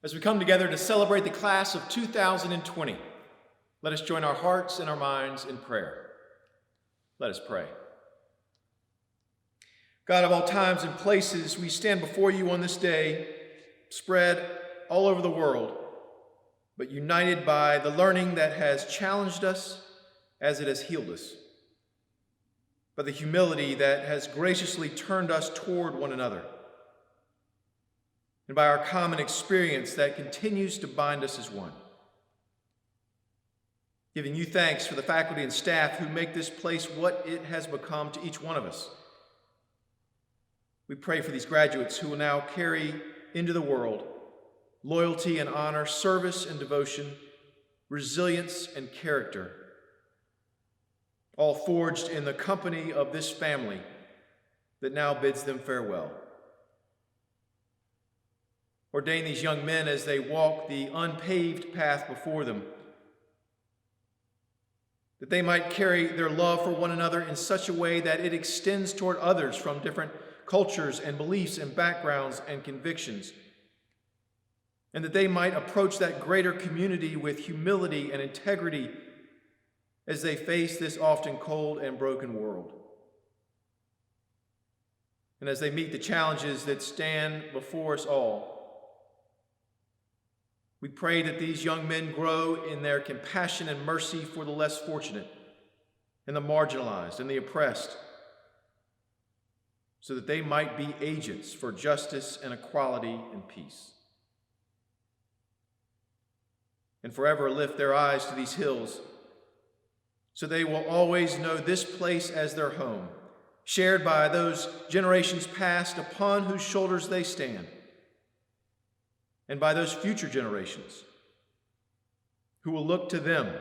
As we come together to celebrate the class of 2020, let us join our hearts and our minds in prayer. Let us pray. God of all times and places, we stand before you on this day, spread all over the world, but united by the learning that has challenged us as it has healed us, by the humility that has graciously turned us toward one another, and by our common experience that continues to bind us as one. Giving you thanks for the faculty and staff who make this place what it has become to each one of us. We pray for these graduates who will now carry into the world loyalty and honor, service and devotion, resilience and character, all forged in the company of this family that now bids them farewell. Ordain these young men as they walk the unpaved path before them, that they might carry their love for one another in such a way that it extends toward others from different cultures and beliefs and backgrounds and convictions, and that they might approach that greater community with humility and integrity as they face this often cold and broken world. And as they meet the challenges that stand before us all, we pray that these young men grow in their compassion and mercy for the less fortunate and the marginalized and the oppressed, so that they might be agents for justice and equality and peace. And forever lift their eyes to these hills, so they will always know this place as their home, shared by those generations past upon whose shoulders they stand, and by those future generations who will look to them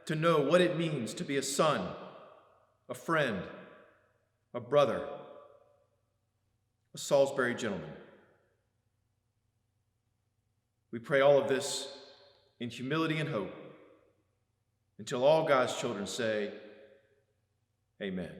to know what it means to be a son, a friend, a brother, a Salisbury gentleman. We pray all of this in humility and hope until all God's children say, Amen.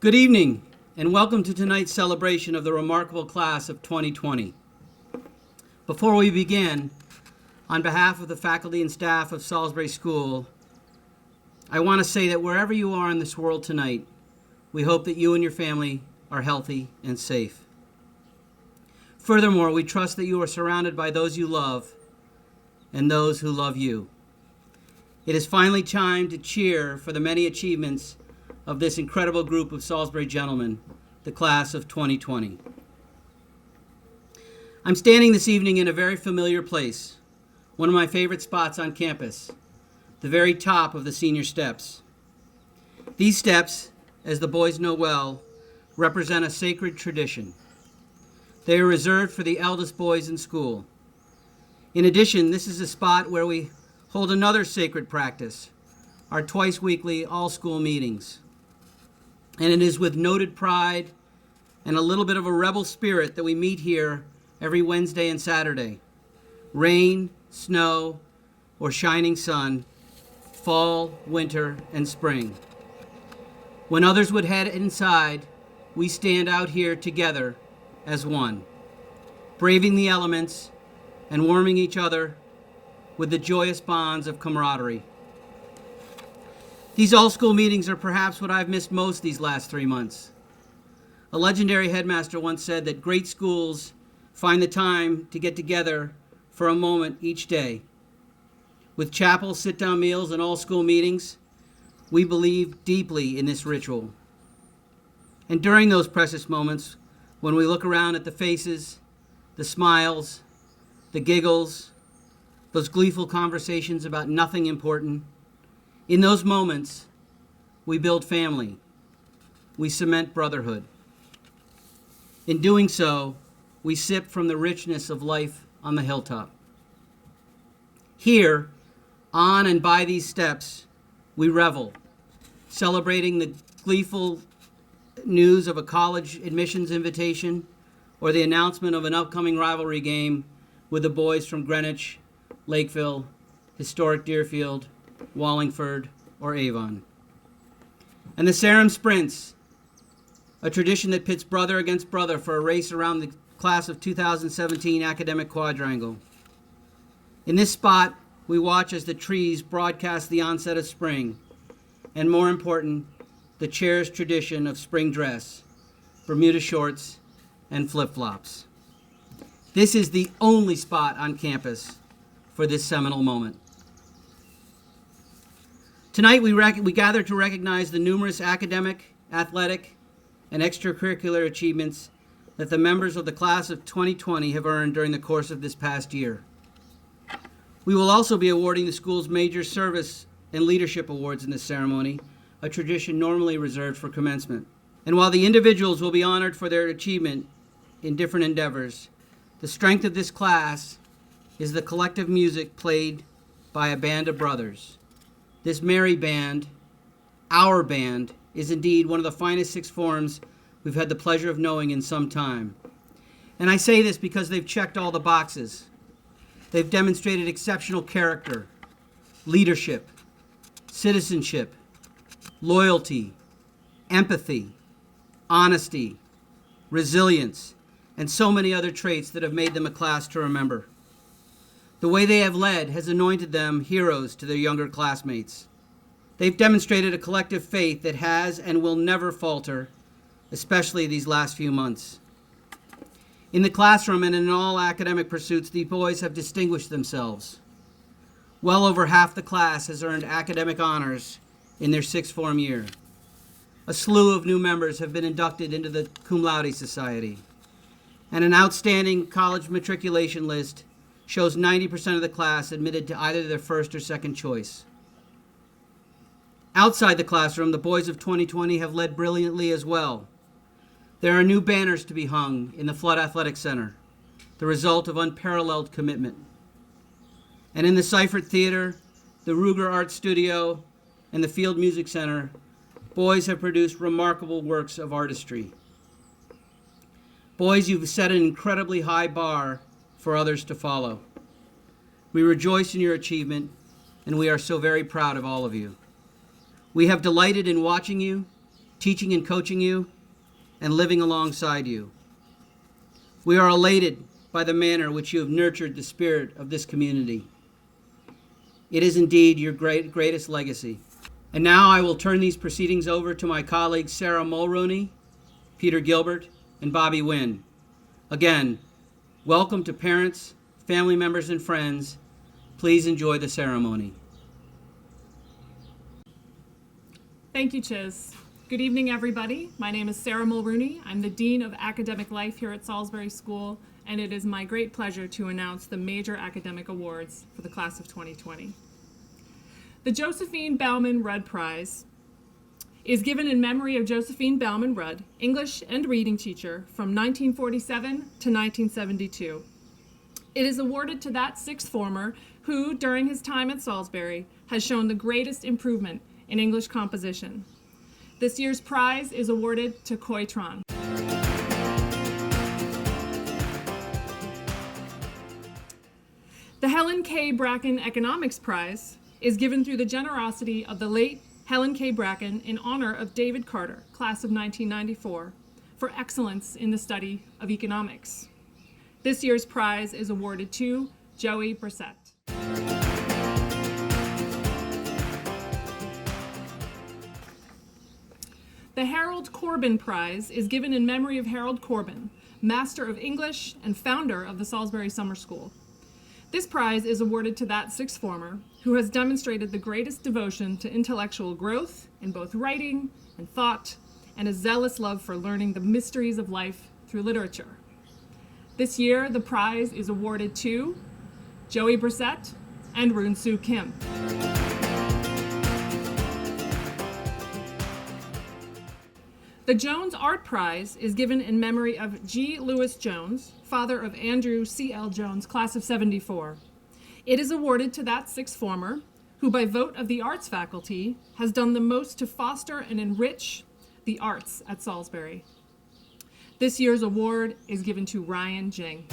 Good evening, and welcome to tonight's celebration of the remarkable class of 2020. Before we begin, on behalf of the faculty and staff of Salisbury School, I want to say that wherever you are in this world tonight, we hope that you and your family are healthy and safe. Furthermore, we trust that you are surrounded by those you love and those who love you. It is finally time to cheer for the many achievements of this incredible group of Salisbury gentlemen, the class of 2020. I'm standing this evening in a very familiar place, one of my favorite spots on campus, the very top of the senior steps. These steps, as the boys know well, represent a sacred tradition. They are reserved for the eldest boys in school. In addition, this is a spot where we hold another sacred practice, our twice-weekly all-school meetings. And it is with noted pride and a little bit of a rebel spirit that we meet here every Wednesday and Saturday. Rain, snow, or shining sun, fall, winter, and spring. When others would head inside, we stand out here together as one, braving the elements and warming each other with the joyous bonds of camaraderie. These all-school meetings are perhaps what I've missed most these last 3 months. A legendary headmaster once said that great schools find the time to get together for a moment each day. With chapel, sit-down meals, and all-school meetings, we believe deeply in this ritual. And during those precious moments, when we look around at the faces, the smiles, the giggles, those gleeful conversations about nothing important, in those moments, we build family. We cement brotherhood. In doing so, we sip from the richness of life on the hilltop. Here, on and by these steps, we revel, celebrating the gleeful news of a college admissions invitation or the announcement of an upcoming rivalry game with the boys from Greenwich, Lakeville, historic Deerfield, Wallingford, or Avon. And the Sarum Sprints, a tradition that pits brother against brother for a race around the class of 2017 academic quadrangle. In this spot, we watch as the trees broadcast the onset of spring, and more important, the cherished tradition of spring dress, Bermuda shorts, and flip-flops. This is the only spot on campus for this seminal moment. Tonight, we gather to recognize the numerous academic, athletic, and extracurricular achievements that the members of the class of 2020 have earned during the course of this past year. We will also be awarding the school's major service and leadership awards in this ceremony, a tradition normally reserved for commencement. And while the individuals will be honored for their achievement in different endeavors, the strength of this class is the collective music played by a band of brothers. This merry band, our band, is indeed one of the finest sixth forms we've had the pleasure of knowing in some time. And I say this because they've checked all the boxes. They've demonstrated exceptional character, leadership, citizenship, loyalty, empathy, honesty, resilience, and so many other traits that have made them a class to remember. The way they have led has anointed them heroes to their younger classmates. They've demonstrated a collective faith that has and will never falter, especially these last few months. In the classroom and in all academic pursuits, the boys have distinguished themselves. Well over half the class has earned academic honors in their sixth form year. A slew of new members have been inducted into the Cum Laude Society. And an outstanding college matriculation list shows 90% of the class admitted to either their first or second choice. Outside the classroom, the boys of 2020 have led brilliantly as well. There are new banners to be hung in the Flood Athletic Center, the result of unparalleled commitment. And in the Seifert Theater, the Ruger Art Studio, and the Field Music Center, boys have produced remarkable works of artistry. Boys, you've set an incredibly high bar for others to follow. We rejoice in your achievement, and we are so very proud of all of you. We have delighted in watching you, teaching and coaching you, and living alongside you. We are elated by the manner which you have nurtured the spirit of this community. It is indeed your greatest legacy. And now I will turn these proceedings over to my colleagues Sarah Mulrooney, Peter Gilbert, and Bobby Wynn. Again, welcome to parents, family members, and friends. Please enjoy the ceremony. Thank you, Chiz. Good evening, everybody. My name is Sarah Mulrooney. I'm the Dean of Academic Life here at Salisbury School, and it is my great pleasure to announce the major academic awards for the class of 2020. The Josephine Bauman Rudd Prize is given in memory of Josephine Bauman Rudd, English and reading teacher from 1947 to 1972. It is awarded to that sixth former who, during his time at Salisbury, has shown the greatest improvement in English composition. This year's prize is awarded to Koi Tran. The Helen K. Bracken Economics Prize is given through the generosity of the late Helen K. Bracken in honor of David Carter, class of 1994, for excellence in the study of economics. This year's prize is awarded to Joey Brissett. The Harold Corbin Prize is given in memory of Harold Corbin, Master of English and founder of the Salisbury Summer School. This prize is awarded to that sixth former who has demonstrated the greatest devotion to intellectual growth in both writing and thought, and a zealous love for learning the mysteries of life through literature. This year, the prize is awarded to Joey Brissett and Roon Soo Kim. The Jones Art Prize is given in memory of G. Lewis Jones, father of Andrew C.L. Jones, class of 74. It is awarded to that sixth former who, by vote of the arts faculty, has done the most to foster and enrich the arts at Salisbury. This year's award is given to Ryan Jing.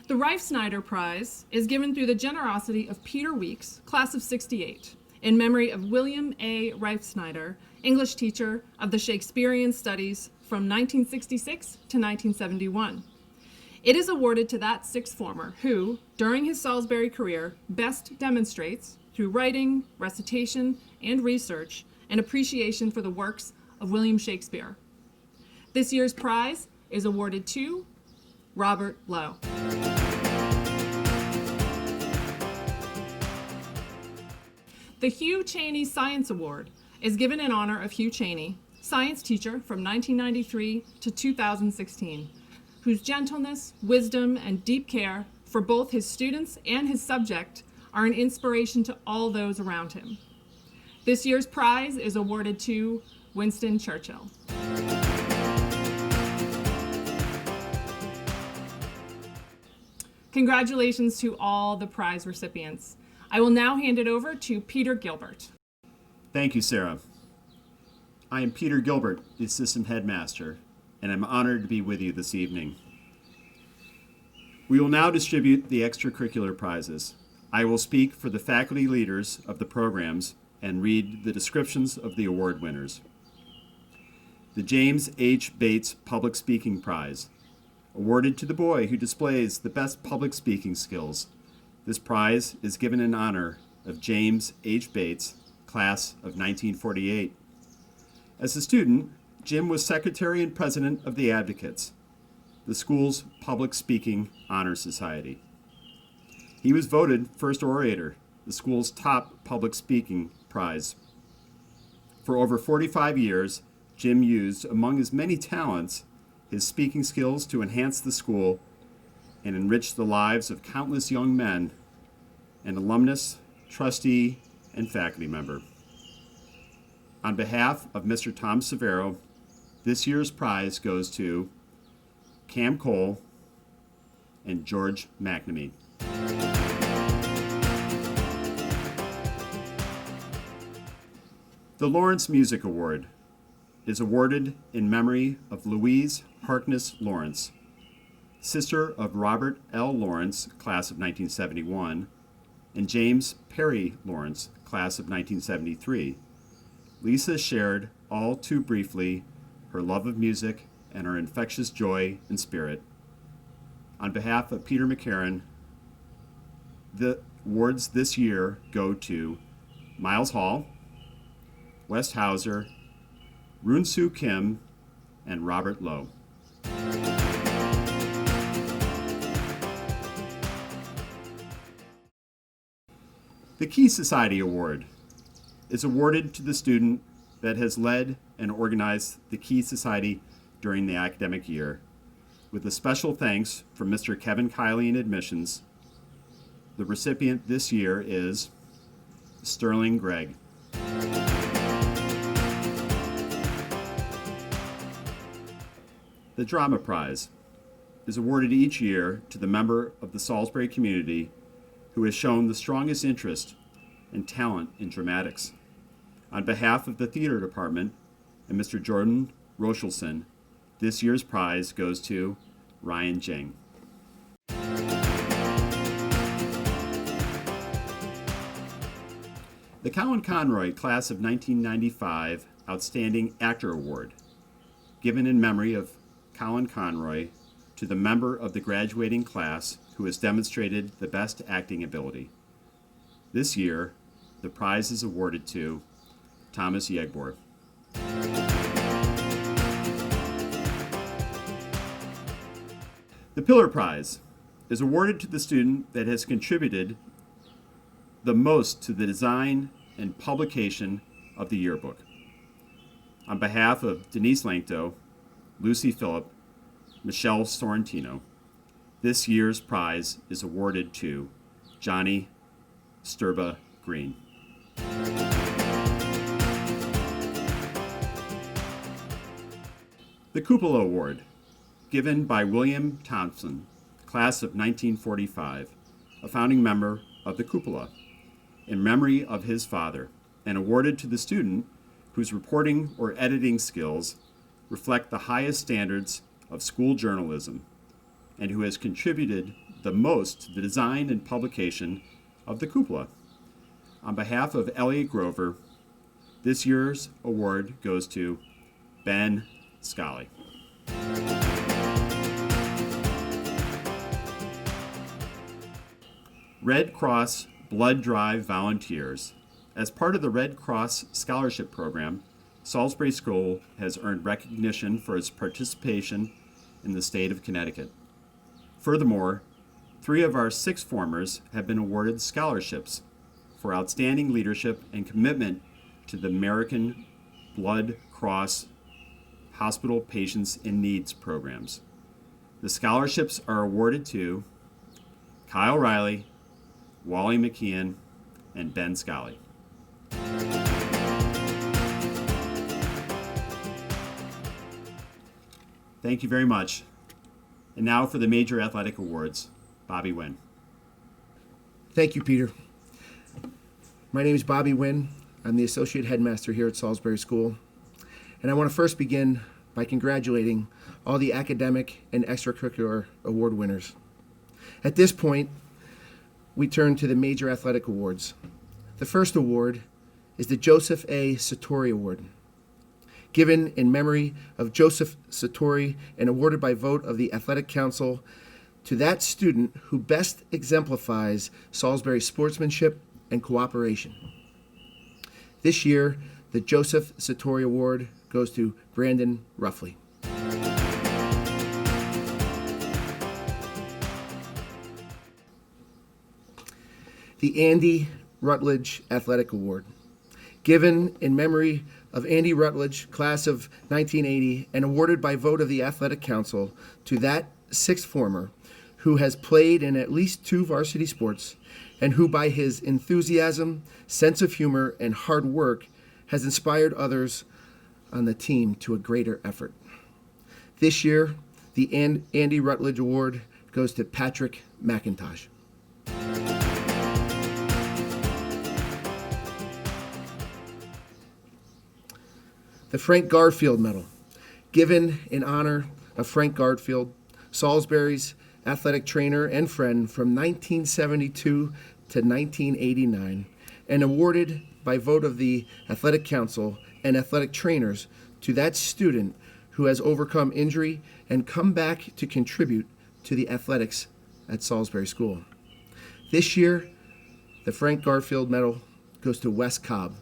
The Rife Snyder Prize is given through the generosity of Peter Weeks, class of 68, in memory of William A. Rife Snyder, English teacher of the Shakespearean Studies from 1966 to 1971. It is awarded to that sixth former who, during his Salisbury career, best demonstrates, through writing, recitation, and research, an appreciation for the works of William Shakespeare. This year's prize is awarded to Robert Lowe. The Hugh Cheney Science Award is given in honor of Hugh Cheney, science teacher from 1993 to 2016, whose gentleness, wisdom, and deep care for both his students and his subject are an inspiration to all those around him. This year's prize is awarded to Winston Churchill. Congratulations to all the prize recipients. I will now hand it over to Peter Gilbert. Thank you, Sarah. I am Peter Gilbert, the Assistant Headmaster, and I'm honored to be with you this evening. We will now distribute the extracurricular prizes. I will speak for the faculty leaders of the programs and read the descriptions of the award winners. The James H. Bates Public Speaking Prize, awarded to the boy who displays the best public speaking skills. This prize is given in honor of James H. Bates, class of 1948. As a student, Jim was secretary and president of the Advocates, the school's public speaking honor society. He was voted first orator, the school's top public speaking prize. For over 45 years, Jim used, among his many talents, his speaking skills to enhance the school and enrich the lives of countless young men, an alumnus, trustee, and faculty member. On behalf of Mr. Tom Severo, this year's prize goes to Cam Cole and George McNamee. The Lawrence Music Award is awarded in memory of Louise Harkness Lawrence, sister of Robert L. Lawrence, class of 1971, and James Perry Lawrence, class of 1973. Lisa shared, all too briefly, her love of music and her infectious joy and spirit. On behalf of Peter McCarran, the awards this year go to Miles Hall, West Hauser, Roon Soo Kim, and Robert Lowe. The Key Society Award is awarded to the student that has led and organized the Key Society during the academic year, with a special thanks from Mr. Kevin Kiley in admissions, The recipient this year is Sterling Gregg. The Drama Prize is awarded each year to the member of the Salisbury community who has shown the strongest interest and talent in dramatics. On behalf of the theater department and Mr. Jordan Rochelson, this year's prize goes to Ryan Jing. The Colin Conroy Class of 1995 Outstanding Actor Award, given in memory of Colin Conroy to the member of the graduating class who has demonstrated the best acting ability. This year, the prize is awarded to Thomas Yegbor. The Pillar Prize is awarded to the student that has contributed the most to the design and publication of the yearbook. On behalf of Denise Lankto, Lucy Phillip, Michelle Sorrentino, this year's prize is awarded to Johnny Sturba Green. The Cupola Award, given by William Thompson, class of 1945, a founding member of the Cupola, in memory of his father, and awarded to the student whose reporting or editing skills reflect the highest standards of school journalism and who has contributed the most to the design and publication of the Cupola. On behalf of Elliot Grover, this year's award goes to Ben Scully. Red Cross Blood Drive Volunteers. As part of the Red Cross Scholarship Program, Salisbury School has earned recognition for its participation in the state of Connecticut. Furthermore, 3 of our 6 formers have been awarded scholarships for outstanding leadership and commitment to the American Blood Cross Hospital Patients in Needs programs. The scholarships are awarded to Kyle Riley, Wally McKeon, and Ben Scully. Thank you very much. And now for the major athletic awards. Bobby Wynn. Thank you, Peter. My name is Bobby Wynn. I'm the Associate Headmaster here at Salisbury School. And I want to first begin by congratulating all the academic and extracurricular award winners. At this point, we turn to the major athletic awards. The first award is the Joseph A. Satori Award, given in memory of Joseph Satori and awarded by vote of the Athletic Council to that student who best exemplifies Salisbury sportsmanship and cooperation. This year, the Joseph Satori Award goes to Brandon Ruffley. The Andy Rutledge Athletic Award, given in memory of Andy Rutledge, class of 1980, and awarded by vote of the Athletic Council to that 6th former who has played in at least 2 varsity sports and who by his enthusiasm, sense of humor, and hard work has inspired others on the team to a greater effort. This year, the Andy Rutledge Award goes to Patrick McIntosh. The Frank Garfield Medal, given in honor of Frank Garfield, Salisbury's athletic trainer and friend from 1972 to 1989, and awarded by vote of the Athletic Council and athletic trainers to that student who has overcome injury and come back to contribute to the athletics at Salisbury School. This year, the Frank Garfield Medal goes to Wes Cobb.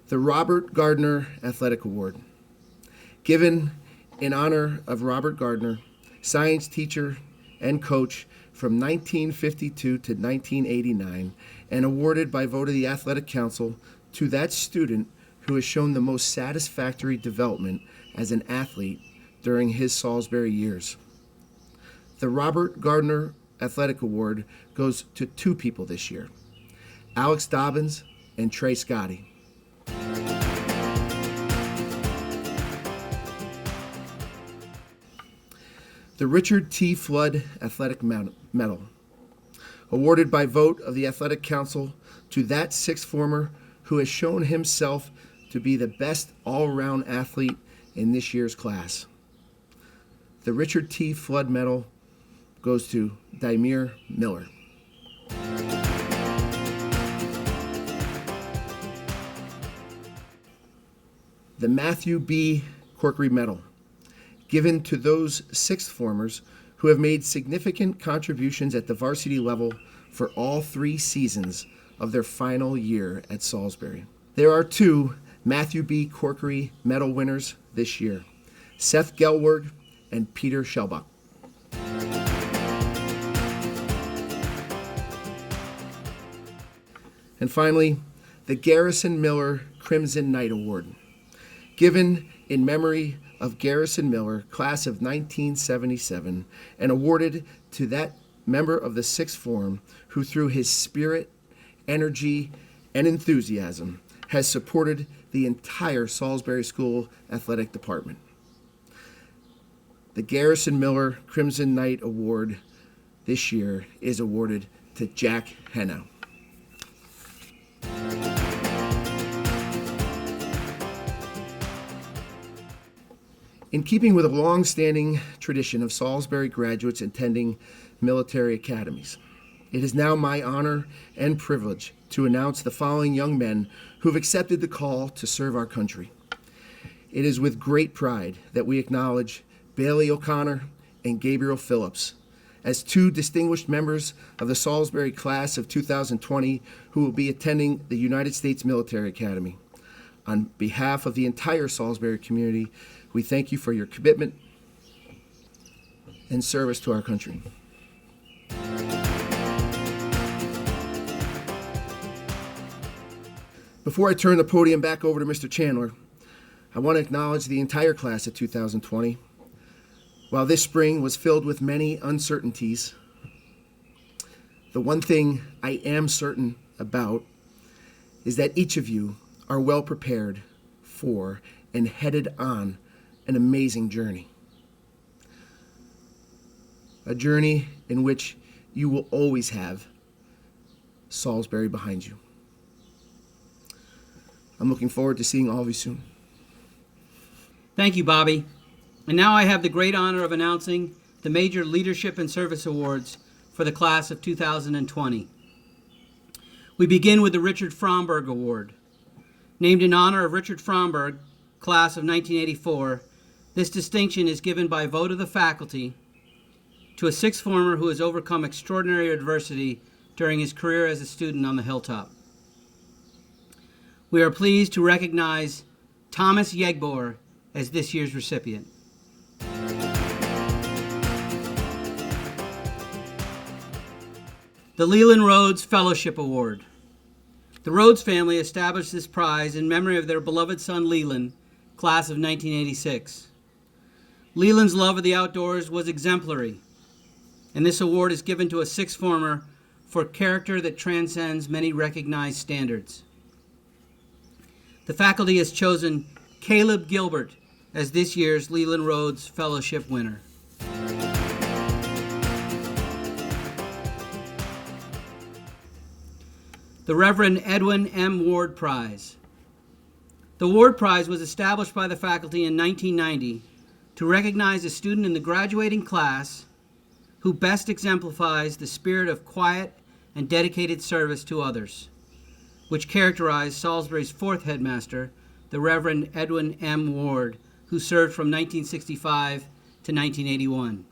The Robert Gardner Athletic Award, given in honor of Robert Gardner, science teacher and coach from 1952 to 1989, and awarded by vote of the Athletic Council to that student who has shown the most satisfactory development as an athlete during his Salisbury years. The Robert Gardner Athletic Award goes to two people this year, Alex Dobbins and Trey Scotty. The Richard T. Flood Athletic Medal, awarded by vote of the Athletic Council to that sixth former who has shown himself to be the best all-around athlete in this year's class. The Richard T. Flood Medal goes to Daimir Miller. The Matthew B. Corkery Medal, given to those sixth formers who have made significant contributions at the varsity level for all 3 seasons of their final year at Salisbury. There are 2 Matthew B. Corkery Medal winners this year, Seth Gelward and Peter Shellbach. And finally, the Garrison Miller Crimson Knight Award, given in memory of Garrison Miller, class of 1977, and awarded to that member of the sixth form who, through his spirit, energy, and enthusiasm, has supported the entire Salisbury School Athletic Department. The Garrison Miller Crimson Knight Award this year is awarded to Jack Hennow. In keeping with a long-standing tradition of Salisbury graduates attending military academies, it is now my honor and privilege to announce the following young men who have accepted the call to serve our country. It is with great pride that we acknowledge Bailey O'Connor and Gabriel Phillips as 2 distinguished members of the Salisbury class of 2020 who will be attending the United States Military Academy. On behalf of the entire Salisbury community, we thank you for your commitment and service to our country. Before I turn the podium back over to Mr. Chandler, I want to acknowledge the entire class of 2020. While this spring was filled with many uncertainties, the one thing I am certain about is that each of you are well prepared for and headed on an amazing journey. A journey in which you will always have Salisbury behind you. I'm looking forward to seeing all of you soon. Thank you, Bobby. And now I have the great honor of announcing the Major Leadership and Service Awards for the class of 2020. We begin with the Richard Fromberg Award. Named in honor of Richard Fromberg, class of 1984, this distinction is given by vote of the faculty to a sixth former who has overcome extraordinary adversity during his career as a student on the Hilltop. We are pleased to recognize Thomas Yegbor as this year's recipient. The Leland Rhodes Fellowship Award. The Rhodes family established this prize in memory of their beloved son Leland, class of 1986. Leland's love of the outdoors was exemplary, and this award is given to a sixth former for character that transcends many recognized standards. The faculty has chosen Caleb Gilbert as this year's Leland Rhodes Fellowship winner. The Reverend Edwin M. Ward Prize. The Ward Prize was established by the faculty in 1990 to recognize a student in the graduating class who best exemplifies the spirit of quiet and dedicated service to others, which characterized Salisbury's 4th headmaster, the Reverend Edwin M. Ward, who served from 1965 to 1981.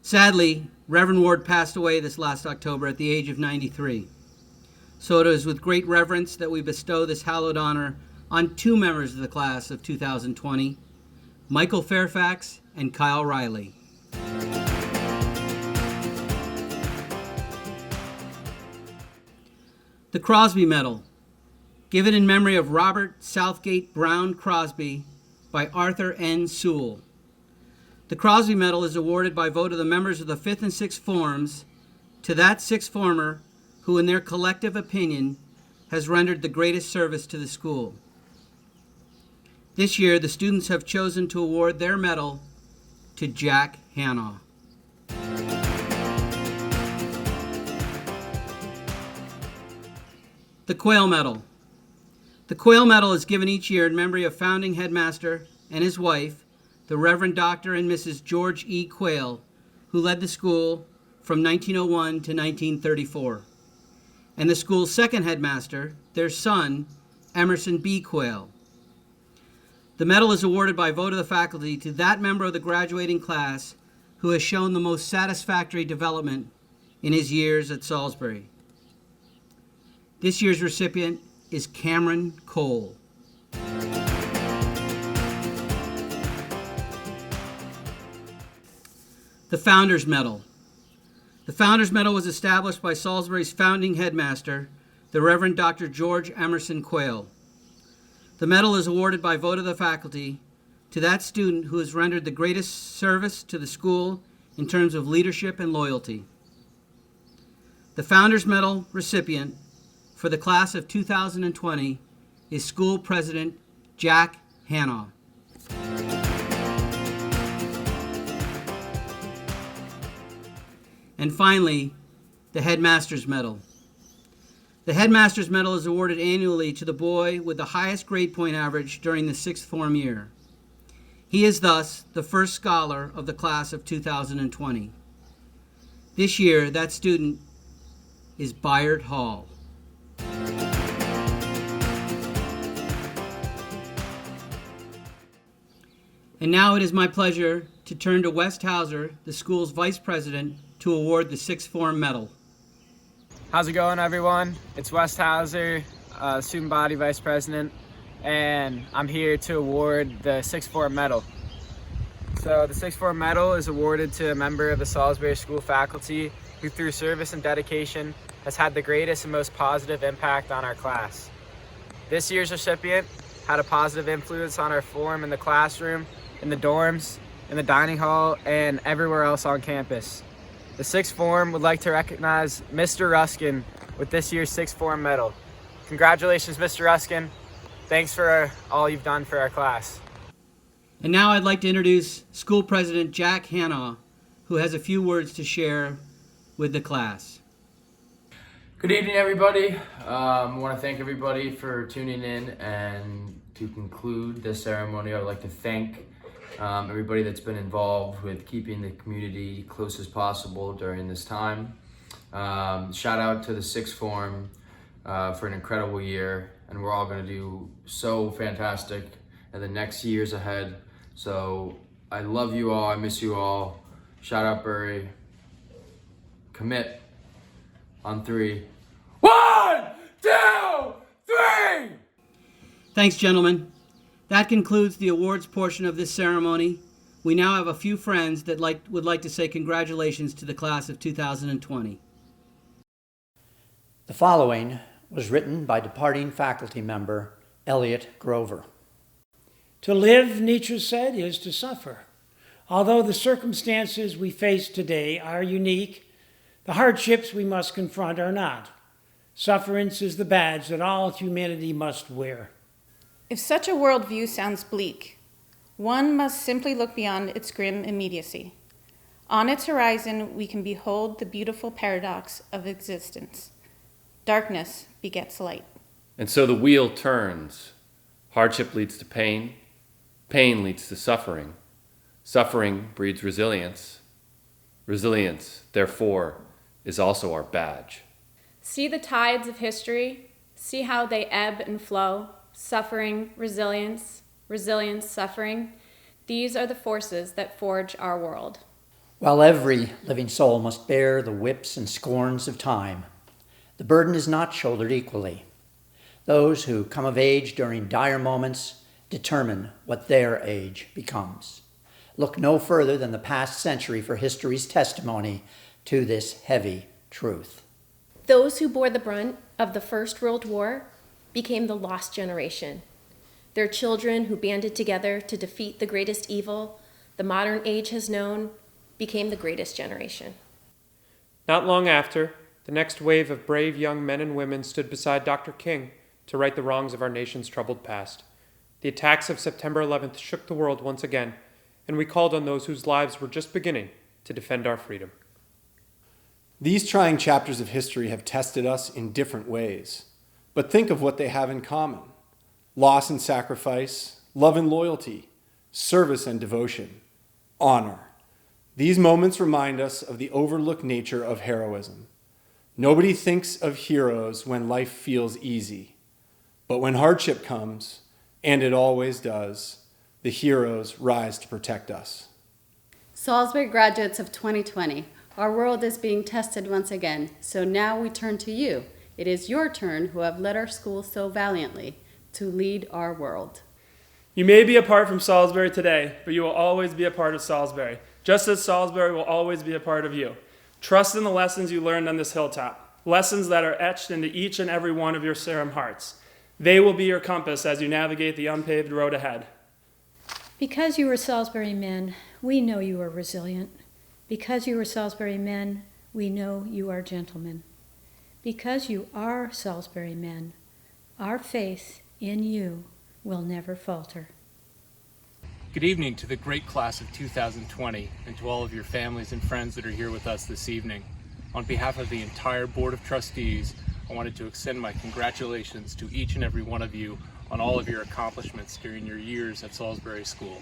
Sadly, Reverend Ward passed away this last October at the age of 93. So it is with great reverence that we bestow this hallowed honor on 2 members of the class of 2020, Michael Fairfax and Kyle Riley. The Crosby Medal, given in memory of Robert Southgate Brown Crosby by Arthur N. Sewell, The Crosby Medal is awarded by vote of the members of the 5th and 6th forms to that 6th former who, in their collective opinion, has rendered the greatest service to the school. This year, the students have chosen to award their medal to Jack Hanna. The Quayle Medal. The Quayle Medal is given each year in memory of founding headmaster and his wife, the Reverend Dr. and Mrs. George E. Quayle, who led the school from 1901 to 1934, and the school's second headmaster, their son, Emerson B. Quayle. The medal is awarded by vote of the faculty to that member of the graduating class who has shown the most satisfactory development in his years at Salisbury. This year's recipient is Cameron Cole. The Founders Medal. The Founders Medal was established by Salisbury's founding headmaster, the Reverend Dr. George Emerson Quayle. The medal is awarded by vote of the faculty to that student who has rendered the greatest service to the school in terms of leadership and loyalty. The Founders Medal recipient for the class of 2020 is School President Jack Hanna. And finally, the Headmaster's Medal. The Headmaster's Medal is awarded annually to the boy with the highest grade point average during the 6th form year. He is thus the first scholar of the class of 2020. This year, that student is Byard Hall. And now it is my pleasure to turn to West Hauser, the school's vice president, to award the 6th form medal. How's it going, everyone? It's West Hauser, student body vice president, and I'm here to award the 6th form medal. So the 6th form medal is awarded to a member of the Salisbury School faculty who, through service and dedication, has had the greatest and most positive impact on our class. This year's recipient had a positive influence on our form in the classroom, in the dorms, in the dining hall, and everywhere else on campus. The 6th form would like to recognize Mr. Ruskin with this year's 6th form medal. Congratulations, Mr. Ruskin. Thanks for all you've done for our class. And now I'd like to introduce School President Jack Hanna, who has a few words to share with the class. Good evening, everybody. I want to thank everybody for tuning in, and to conclude this ceremony, I would like to thank everybody that's been involved with keeping the community close as possible during this time. Shout out to the 6th form for an incredible year, and we're all going to do so fantastic in the next years ahead. So I love you all, I miss you all. Shout out Bury. Commit on 3. 1, 2, 3! Thanks, gentlemen. That concludes the awards portion of this ceremony. We now have a few friends that would like to say congratulations to the class of 2020. The following was written by departing faculty member Elliot Grover. To live, Nietzsche said, is to suffer. Although the circumstances we face today are unique, the hardships we must confront are not. Sufferance is the badge that all humanity must wear. If such a worldview sounds bleak, one must simply look beyond its grim immediacy. On its horizon, we can behold the beautiful paradox of existence. Darkness begets light. And so the wheel turns. Hardship leads to pain. Pain leads to suffering. Suffering breeds resilience. Resilience, therefore, is also our badge. See the tides of history. See how they ebb and flow. Suffering, resilience, resilience, suffering. These are the forces that forge our world. While every living soul must bear the whips and scorns of time, the burden is not shouldered equally. Those who come of age during dire moments determine what their age becomes. Look no further than the past century for history's testimony to this heavy truth. Those who bore the brunt of the First World War became the lost generation. Their children who banded together to defeat the greatest evil the modern age has known, became the greatest generation. Not long after, the next wave of brave young men and women stood beside Dr. King to right the wrongs of our nation's troubled past. The attacks of September 11th shook the world once again, and we called on those whose lives were just beginning to defend our freedom. These trying chapters of history have tested us in different ways, but think of what they have in common: loss and sacrifice, love and loyalty, service and devotion, honor. These moments remind us of the overlooked nature of heroism. Nobody thinks of heroes when life feels easy, but when hardship comes, and it always does, the heroes rise to protect us. Salisbury graduates of 2020, our world is being tested once again, so now we turn to you. It is your turn, who have led our school so valiantly, to lead our world. You may be apart from Salisbury today, but you will always be a part of Salisbury, just as Salisbury will always be a part of you. Trust in the lessons you learned on this hilltop, lessons that are etched into each and every one of your Sarum hearts. They will be your compass as you navigate the unpaved road ahead. Because you are Salisbury men, we know you are resilient. Because you are Salisbury men, we know you are gentlemen. Because you are Salisbury men, our faith in you will never falter. Good evening to the great class of 2020 and to all of your families and friends that are here with us this evening. On behalf of the entire Board of Trustees, I wanted to extend my congratulations to each and every one of you on all of your accomplishments during your years at Salisbury School.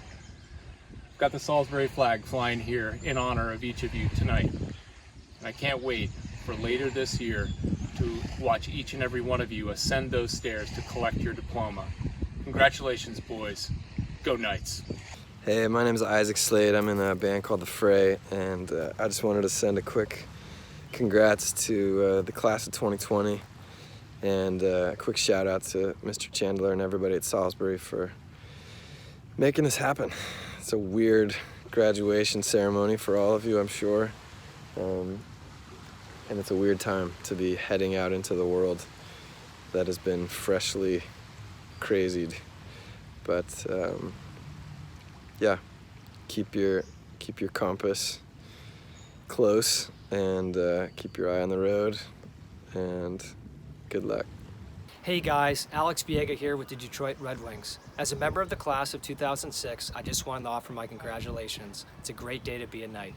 I've got the Salisbury flag flying here in honor of each of you tonight. And I can't wait for later this year to watch each and every one of you ascend those stairs to collect your diploma. Congratulations, boys. Go Knights. Hey, my name is Isaac Slade. I'm in a band called The Fray, and I just wanted to send a quick congrats to the class of 2020, and a quick shout out to Mr. Chandler and everybody at Salisbury for making this happen. It's a weird graduation ceremony for all of you, I'm sure, and it's a weird time to be heading out into the world that has been freshly crazied. But yeah, keep your compass close and keep your eye on the road, and good luck. Hey guys, Alex Biega here with the Detroit Red Wings. As a member of the class of 2006, I just wanted to offer my congratulations. It's a great day to be a Knight.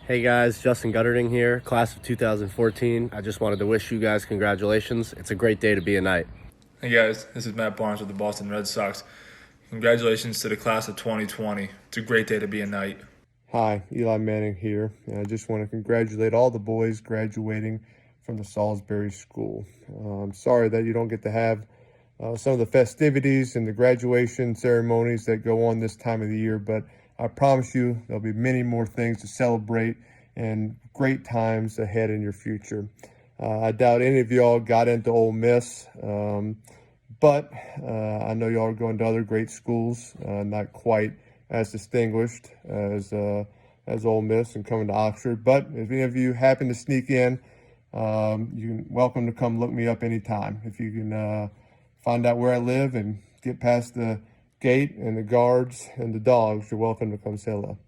Hey guys, Justin Gutterding here, class of 2014. I just wanted to wish you guys congratulations. It's a great day to be a Knight. Hey guys, this is Matt Barnes with the Boston Red Sox. Congratulations to the class of 2020. It's a great day to be a Knight. Hi, Eli Manning here, and I just want to congratulate all the boys graduating from the Salisbury School. I'm sorry that you don't get to have some of the festivities and the graduation ceremonies that go on this time of the year, but I promise you there'll be many more things to celebrate and great times ahead in your future. I doubt any of y'all got into Ole Miss, but I know y'all are going to other great schools, not quite as distinguished as Ole Miss and coming to Oxford. But if any of you happen to sneak in, you're welcome to come look me up anytime. If you can find out where I live and get past the gate and the guards and the dogs, you're welcome to come say hello.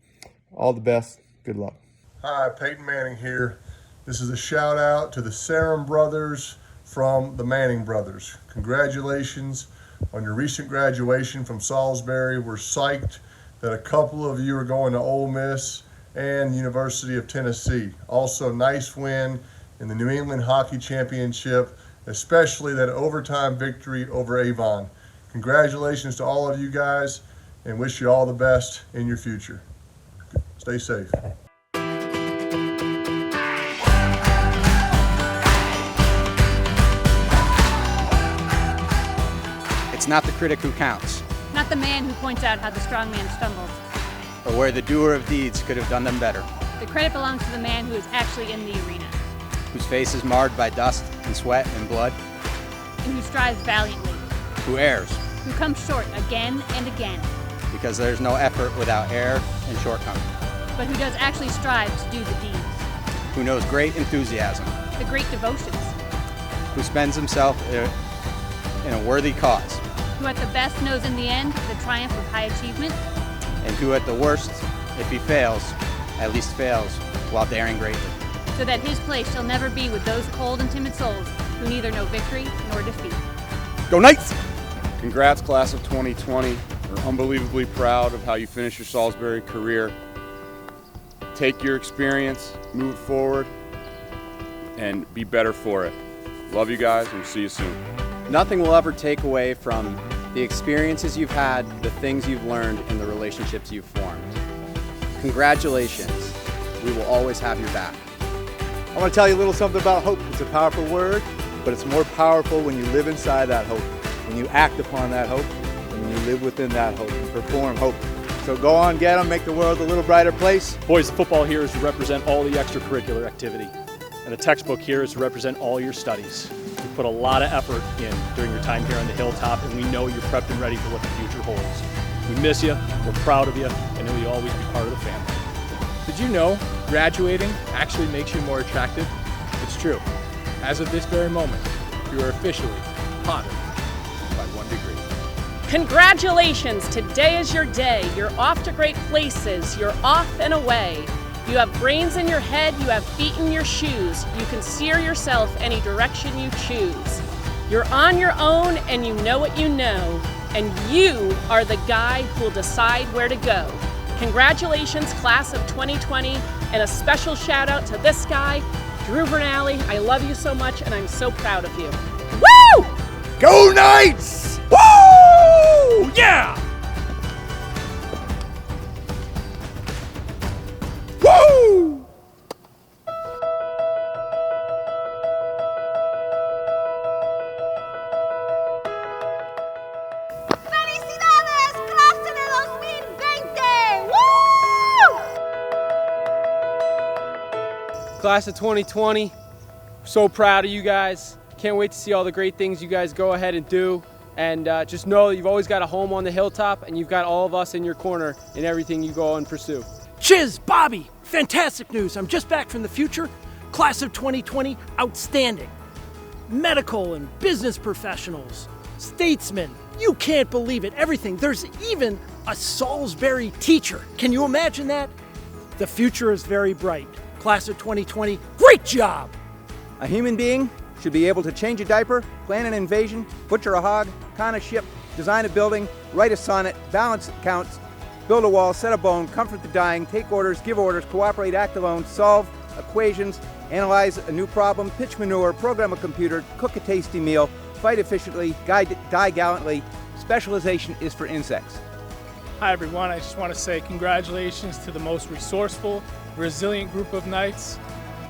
All the best. Good luck. Hi, Peyton Manning here. This is a shout out to the Sarum brothers from the Manning brothers. Congratulations on your recent graduation from Salisbury. We're psyched that a couple of you are going to Ole Miss and University of Tennessee. Also, nice win in the New England Hockey Championship, especially that overtime victory over Avon. Congratulations to all of you guys, and wish you all the best in your future. Stay safe. It's not the critic who counts, not the man who points out how the strong man stumbled, or where the doer of deeds could have done them better. The credit belongs to the man who is actually in the arena, whose face is marred by dust and sweat and blood, and who strives valiantly, who errs, who comes short again and again, because there's no effort without error and shortcoming, but who does actually strive to do the deeds, who knows great enthusiasm, the great devotions, who spends himself in a worthy cause, who at the best knows in the end the triumph of high achievement, and who at the worst, if he fails, at least fails while daring greatly. so that his place shall never be with those cold and timid souls who neither know victory nor defeat. Go Knights! Congrats, class of 2020. We're unbelievably proud of how you finished your Salisbury career. Take your experience, move it forward, and be better for it. Love you guys, and we'll see you soon. Nothing will ever take away from the experiences you've had, the things you've learned, and the relationships you've formed. Congratulations. We will always have your back. I want to tell you a little something about hope. It's a powerful word, but it's more powerful when you live inside that hope, when you act upon that hope, and when you live within that hope and perform hope. So go on, get them, make the world a little brighter place. Boys, the football here is to represent all the extracurricular activity, and the textbook here is to represent all your studies. You put a lot of effort in during your time here on the hilltop, and we know you're prepped and ready for what the future holds. We miss you, we're proud of you, and know you'll always be part of the family. Did you know graduating actually makes you more attractive? It's true. As of this very moment, you are officially hotter by 1 degree. Congratulations! Today is your day. You're off to great places. You're off and away. You have brains in your head. You have feet in your shoes. You can steer yourself any direction you choose. You're on your own and you know what you know. And you are the guy who'll decide where to go. Congratulations, class of 2020, and a special shout out to this guy, Drew Bernali. I love you so much, and I'm so proud of you. Woo! Go Knights! Woo! Yeah! Woo! ¡Felicidades, clase de 2020! ¡Woo! Class of 2020, so proud of you guys. Can't wait to see all the great things you guys go ahead and do. And just know that you've always got a home on the hilltop, and you've got all of us in your corner in everything you go and pursue. Chiz, Bobby, fantastic news. I'm just back from the future. Class of 2020, outstanding. Medical and business professionals, statesmen, you can't believe it, everything. There's even a Salisbury teacher. Can you imagine that? The future is very bright. Class of 2020, great job! A human being should be able to change a diaper, plan an invasion, butcher a hog, con a ship, design a building, write a sonnet, balance accounts, build a wall, set a bone, comfort the dying, take orders, give orders, cooperate, act alone, solve equations, analyze a new problem, pitch manure, program a computer, cook a tasty meal, fight efficiently, die gallantly. Specialization is for insects. Hi everyone, I just want to say congratulations to the most resourceful, resilient group of Knights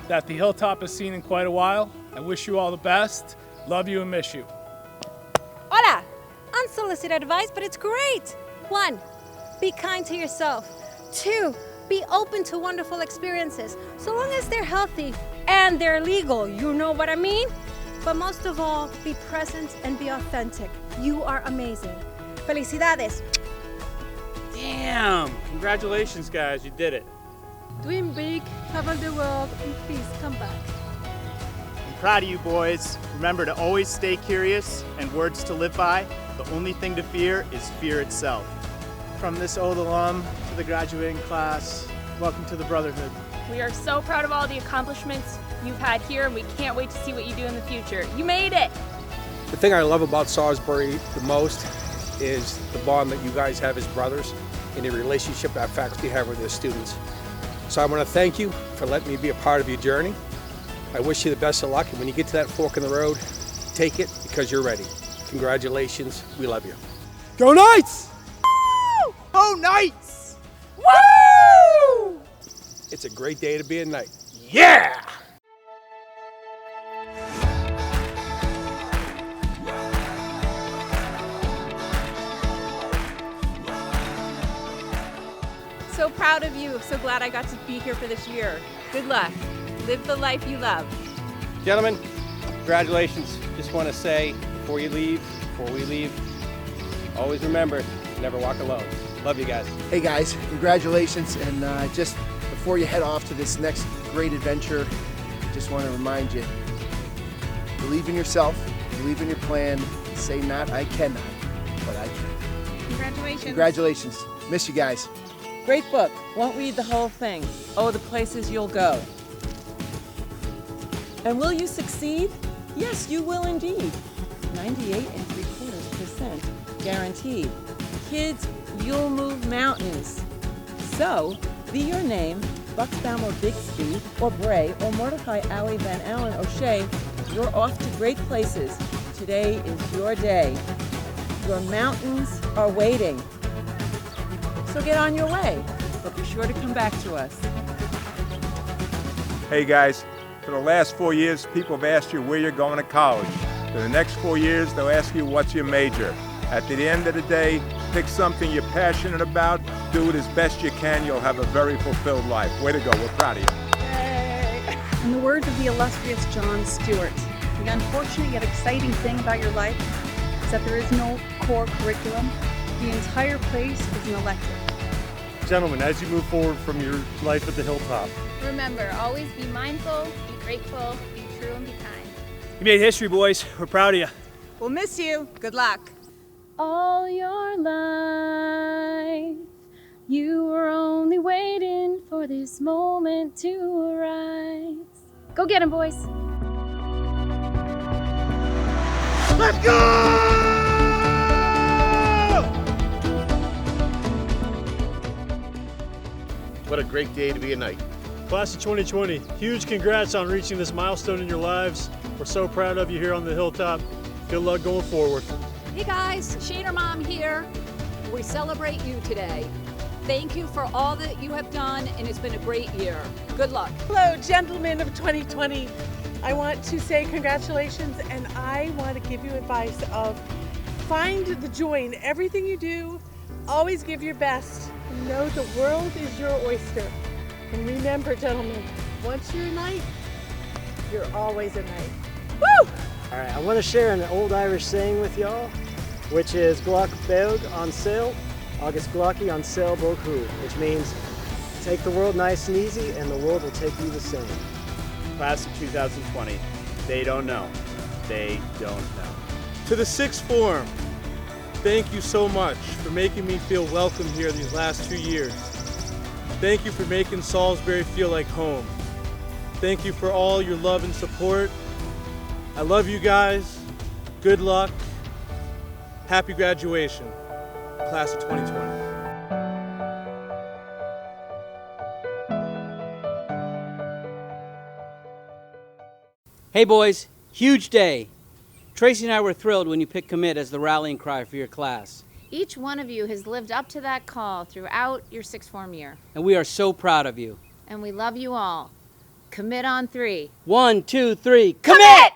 that the Hilltop has seen in quite a while. I wish you all the best, love you and miss you. Hola! Unsolicited advice, but it's great! 1, be kind to yourself. 2, be open to wonderful experiences, so long as they're healthy and they're legal, you know what I mean? But most of all, be present and be authentic. You are amazing. Felicidades! Damn! Congratulations, guys, you did it. Dream big, travel the world, and please come back. I'm proud of you boys. Remember to always stay curious, and words to live by, the only thing to fear is fear itself. From this old alum to the graduating class, welcome to the Brotherhood. We are so proud of all the accomplishments you've had here, and we can't wait to see what you do in the future. You made it! The thing I love about Salisbury the most is the bond that you guys have as brothers and the relationship that faculty have with their students. So I want to thank you for letting me be a part of your journey. I wish you the best of luck, and when you get to that fork in the road, take it because you're ready. Congratulations, we love you. Go Knights! Woo! Go Knights! Woo! It's a great day to be a Knight. Yeah! So proud of you. So glad I got to be here for this year. Good luck. Live the life you love. Gentlemen, congratulations. Just want to say, before we leave, always remember, never walk alone. Love you guys. Hey guys, congratulations, and just before you head off to this next great adventure, just want to remind you, believe in yourself, believe in your plan, say not I cannot, but I can. Congratulations. Congratulations. Miss you guys. Great book. Won't read the whole thing. Oh, the places you'll go. And will you succeed? Yes, you will indeed. 98.75% guaranteed. Kids, you'll move mountains. So, be your name, Bucksbaum or Bixby or Bray or Mordecai Alley Van Allen O'Shea. You're off to great places. Today is your day. Your mountains are waiting. So get on your way, but be sure to come back to us. Hey guys, for the last 4 years, people have asked you where you're going to college. For the next 4 years, they'll ask you what's your major. At the end of the day, pick something you're passionate about, do it as best you can, you'll have a very fulfilled life. Way to go, we're proud of you. In the words of the illustrious Jon Stewart, the unfortunate yet exciting thing about your life is that there is no core curriculum. The entire place is an elective. Gentlemen, as you move forward from your life at the Hilltop, remember, always be mindful, be grateful, be true, and be kind. You made history, boys. We're proud of you. We'll miss you. Good luck. All your life, you were only waiting for this moment to arise. Go get him, boys. Let's go! What a great day to be a Knight. Class of 2020, huge congrats on reaching this milestone in your lives. We're so proud of you here on the Hilltop. Good luck going forward. Hey guys, Shader Mom here. We celebrate you today. Thank you for all that you have done, and it's been a great year. Good luck. Hello, gentlemen of 2020. I want to say congratulations, and I want to give you advice of find the joy in everything you do. Always give your best. Know the world is your oyster. And remember, gentlemen, once you're a Knight, you're always a Knight. Woo! All right, I want to share an old Irish saying with y'all, which is Glock Beag on sale, Agus Glocki on sale Boku, which means take the world nice and easy and the world will take you the same. Class of 2020, they don't know. They don't know. To the sixth form, thank you so much for making me feel welcome here these last 2 years. Thank you for making Salisbury feel like home. Thank you for all your love and support. I love you guys. Good luck. Happy graduation, class of 2020. Hey boys, huge day. Tracy and I were thrilled when you picked commit as the rallying cry for your class. Each one of you has lived up to that call throughout your sixth form year. And we are so proud of you. And we love you all. Commit on 3. 1, 2, 3, commit!